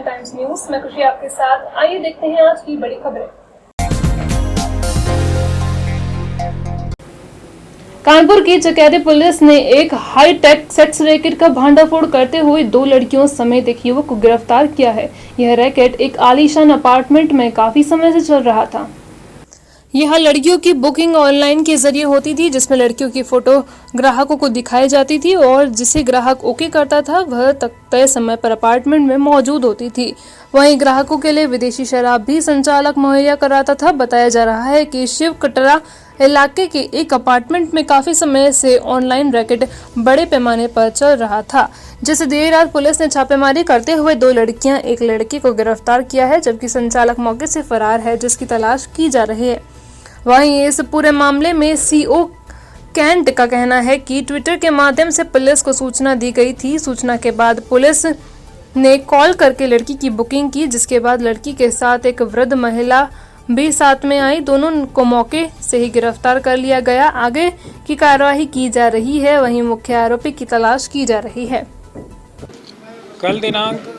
Nation times news, मैं खुशी आपके साथ। आइए देखते हैं आज की बड़ी खबरें। कानपुर की चकेरी पुलिस ने एक हाईटेक सेक्स रैकेट का भांडाफोड़ करते हुए 2 लड़कियों समेत एक युवक को गिरफ्तार किया है। यह रैकेट एक आलीशान अपार्टमेंट में काफी समय से चल रहा था। यह लड़कियों की बुकिंग ऑनलाइन के जरिए होती थी, जिसमें लड़कियों की फोटो ग्राहकों को दिखाई जाती थी और जिसे ग्राहक ओके करता था वह तय समय पर अपार्टमेंट में मौजूद होती थी। वहीं ग्राहकों के लिए विदेशी शराब भी संचालक मुहैया कराता था। बताया जा रहा है कि शिव कटरा इलाके के एक अपार्टमेंट में काफी समय से ऑनलाइन रैकेट बड़े पैमाने पर चल रहा था, जिसे देर रात पुलिस ने छापेमारी करते हुए 2 लड़कियां एक लड़के को गिरफ्तार किया है, जबकि संचालक मौके से फरार है, जिसकी तलाश की जा रही है। वहीं इस पूरे मामले में सीओ कैंट का कहना है कि ट्विटर के माध्यम से पुलिस को सूचना दी गई थी। सूचना के बाद पुलिस ने कॉल करके लड़की की बुकिंग की, जिसके बाद लड़की के साथ एक वृद्ध महिला भी साथ में आई। दोनों को मौके से ही गिरफ्तार कर लिया गया। आगे की कार्रवाई की जा रही है। वहीं मुख्य आरोपी की तलाश की जा रही है। कल दिनांक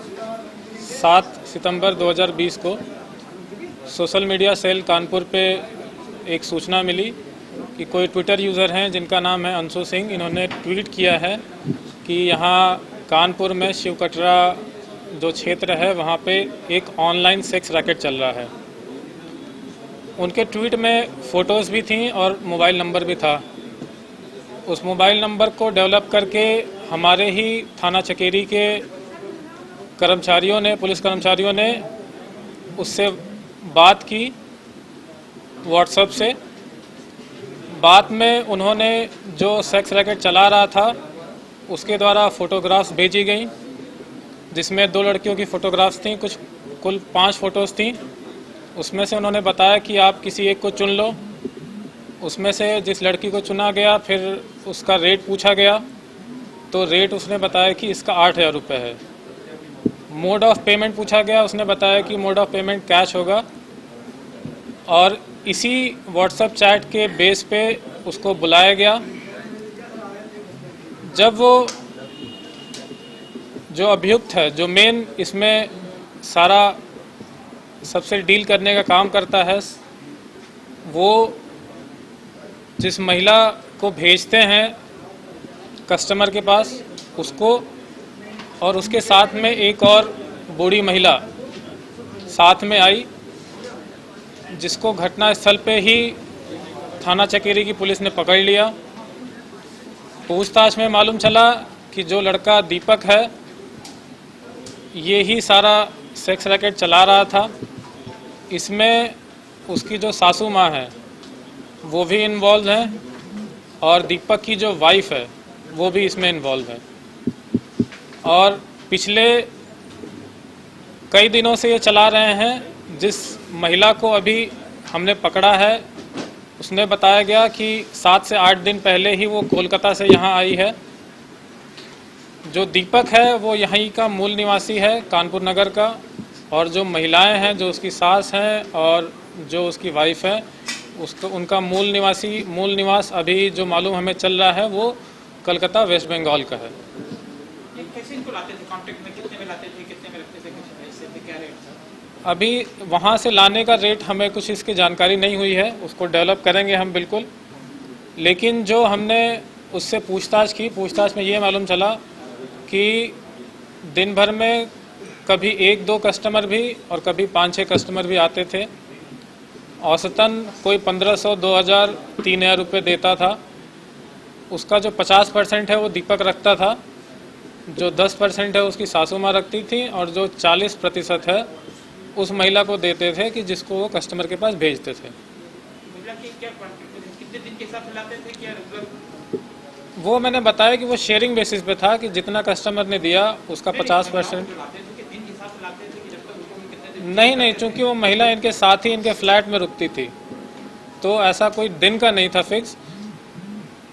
7 सितंबर 2020 को सोशल मीडिया सेल कानपुर पे एक सूचना मिली कि कोई ट्विटर यूज़र हैं जिनका नाम है अंशु सिंह। इन्होंने ट्वीट किया है कि यहाँ कानपुर में शिव कटरा जो क्षेत्र है वहाँ पे एक ऑनलाइन सेक्स रैकेट चल रहा है। उनके ट्वीट में फ़ोटोज़ भी थी और मोबाइल नंबर भी था। उस मोबाइल नंबर को डेवलप करके हमारे ही थाना चकेरी के कर्मचारियों ने, पुलिस कर्मचारियों ने उससे बात की व्हाट्सएप से। बाद में उन्होंने जो सेक्स रैकेट चला रहा था उसके द्वारा फ़ोटोग्राफ्स भेजी गई, जिसमें 2 लड़कियों की फ़ोटोग्राफ्स थी। कुल 5 फ़ोटोज़ थी। उसमें से उन्होंने बताया कि आप किसी एक को चुन लो। उसमें से जिस लड़की को चुना गया फिर उसका रेट पूछा गया, तो रेट उसने बताया कि इसका 8,000 रुपये है। मोड ऑफ़ पेमेंट पूछा गया, उसने बताया कि मोड ऑफ़ पेमेंट कैश होगा। और इसी व्हाट्सएप चैट के बेस पे उसको बुलाया गया। जब वो जो अभियुक्त है, जो मेन इसमें सारा सबसे डील करने का काम करता है, वो जिस महिला को भेजते हैं कस्टमर के पास उसको, और उसके साथ में एक और बूढ़ी महिला साथ में आई, जिसको घटनास्थल पे ही थाना चकेरी की पुलिस ने पकड़ लिया। पूछताछ में मालूम चला कि जो लड़का दीपक है ये ही सारा सेक्स रैकेट चला रहा था। इसमें उसकी जो सासू माँ है वो भी इन्वॉल्व है और दीपक की जो वाइफ है वो भी इसमें इन्वॉल्व है। और पिछले कई दिनों से ये चला रहे हैं। जिस महिला को अभी हमने पकड़ा है उसने बताया गया कि 7 से 8 दिन पहले ही वो कोलकाता से यहाँ आई है। जो दीपक है वो यहीं का मूल निवासी है, कानपुर नगर का। और जो महिलाएं हैं, जो उसकी सास हैं और जो उसकी वाइफ है, उसको उनका मूल निवास अभी जो मालूम हमें चल रहा है वो कलकत्ता वेस्ट बंगाल का है। कैसे इनको लाते थे? कॉन्टेक्ट में कितने में लाते थे, कितने में रखते थे, कुछ क्या रेट था? अभी वहाँ से लाने का रेट हमें कुछ इसकी जानकारी नहीं हुई है, उसको डेवलप करेंगे हम बिल्कुल। लेकिन जो हमने उससे पूछताछ में ये मालूम चला कि दिन भर में कभी 1-2 कस्टमर भी और कभी 5-6 कस्टमर भी आते थे। औसतन कोई 1500, 2000, 3000 रुपये देता था। उसका जो 50% है वो दीपक रखता था, जो 10% है उसकी सासू माँ रखती थी, और जो 40% है उस महिला को देते थे कि जिसको वो कस्टमर के पास भेजते थे। कितने दिन के हिसाब से लाते थे? क्या वो मैंने बताया कि वो शेयरिंग बेसिस पे था कि जितना कस्टमर ने दिया उसका 50%। नहीं, चूंकि वो महिला इनके साथ ही इनके फ्लैट में रुकती थी, तो ऐसा कोई दिन का नहीं था fix.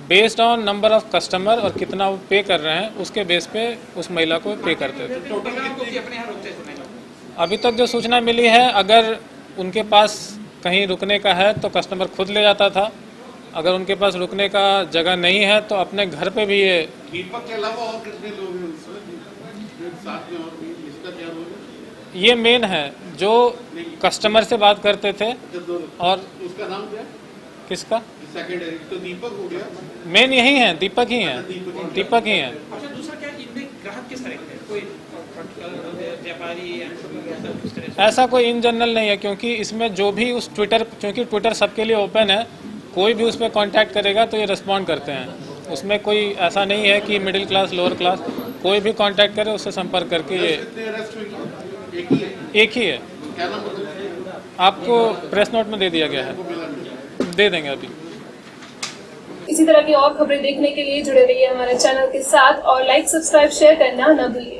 Based on number of customer और कितना वो पे कर रहे हैं उसके बेस पे उस महिला को पे करते थे। अभी तक जो सूचना मिली है, अगर उनके पास कहीं रुकने का है तो कस्टमर खुद ले जाता था। अगर उनके पास रुकने का जगह नहीं है तो अपने घर पे भी ये। दीपक के अलावा और कितने लोग हैं साथ में, और भी इसका क्या रोल है? ये मेन है जो कस्टमर से बात करते थे। और उसका नाम क्या है? किसका? सेकेंडरी तो दीपक हो गया। मेन यही है, दीपक ही है, दीपक ही है। अच्छा, दूसरा क्या इनमें ग्राहक किस तरह के हैं? कोई व्यापारी या किस तरह से? ऐसा कोई इन जनरल नहीं है, क्योंकि इसमें जो भी उस ट्विटर, क्योंकि ट्विटर सबके लिए ओपन है, कोई भी उस पर कांटेक्ट करेगा तो ये रिस्पॉन्ड करते हैं। उसमें कोई ऐसा नहीं है कि मिडिल क्लास लोअर क्लास, कोई भी कांटेक्ट करे उससे संपर्क करके ये कितने अरेस्ट हुए? एक ही है। एक ही है। क्या नाम बताइए? आपको प्रेस नोट में दे दिया गया है, दे देंगे अभी। इसी तरह की और खबरें देखने के लिए जुड़े रहिए हमारे चैनल के साथ और लाइक, सब्सक्राइब, शेयर करना न भूलिए।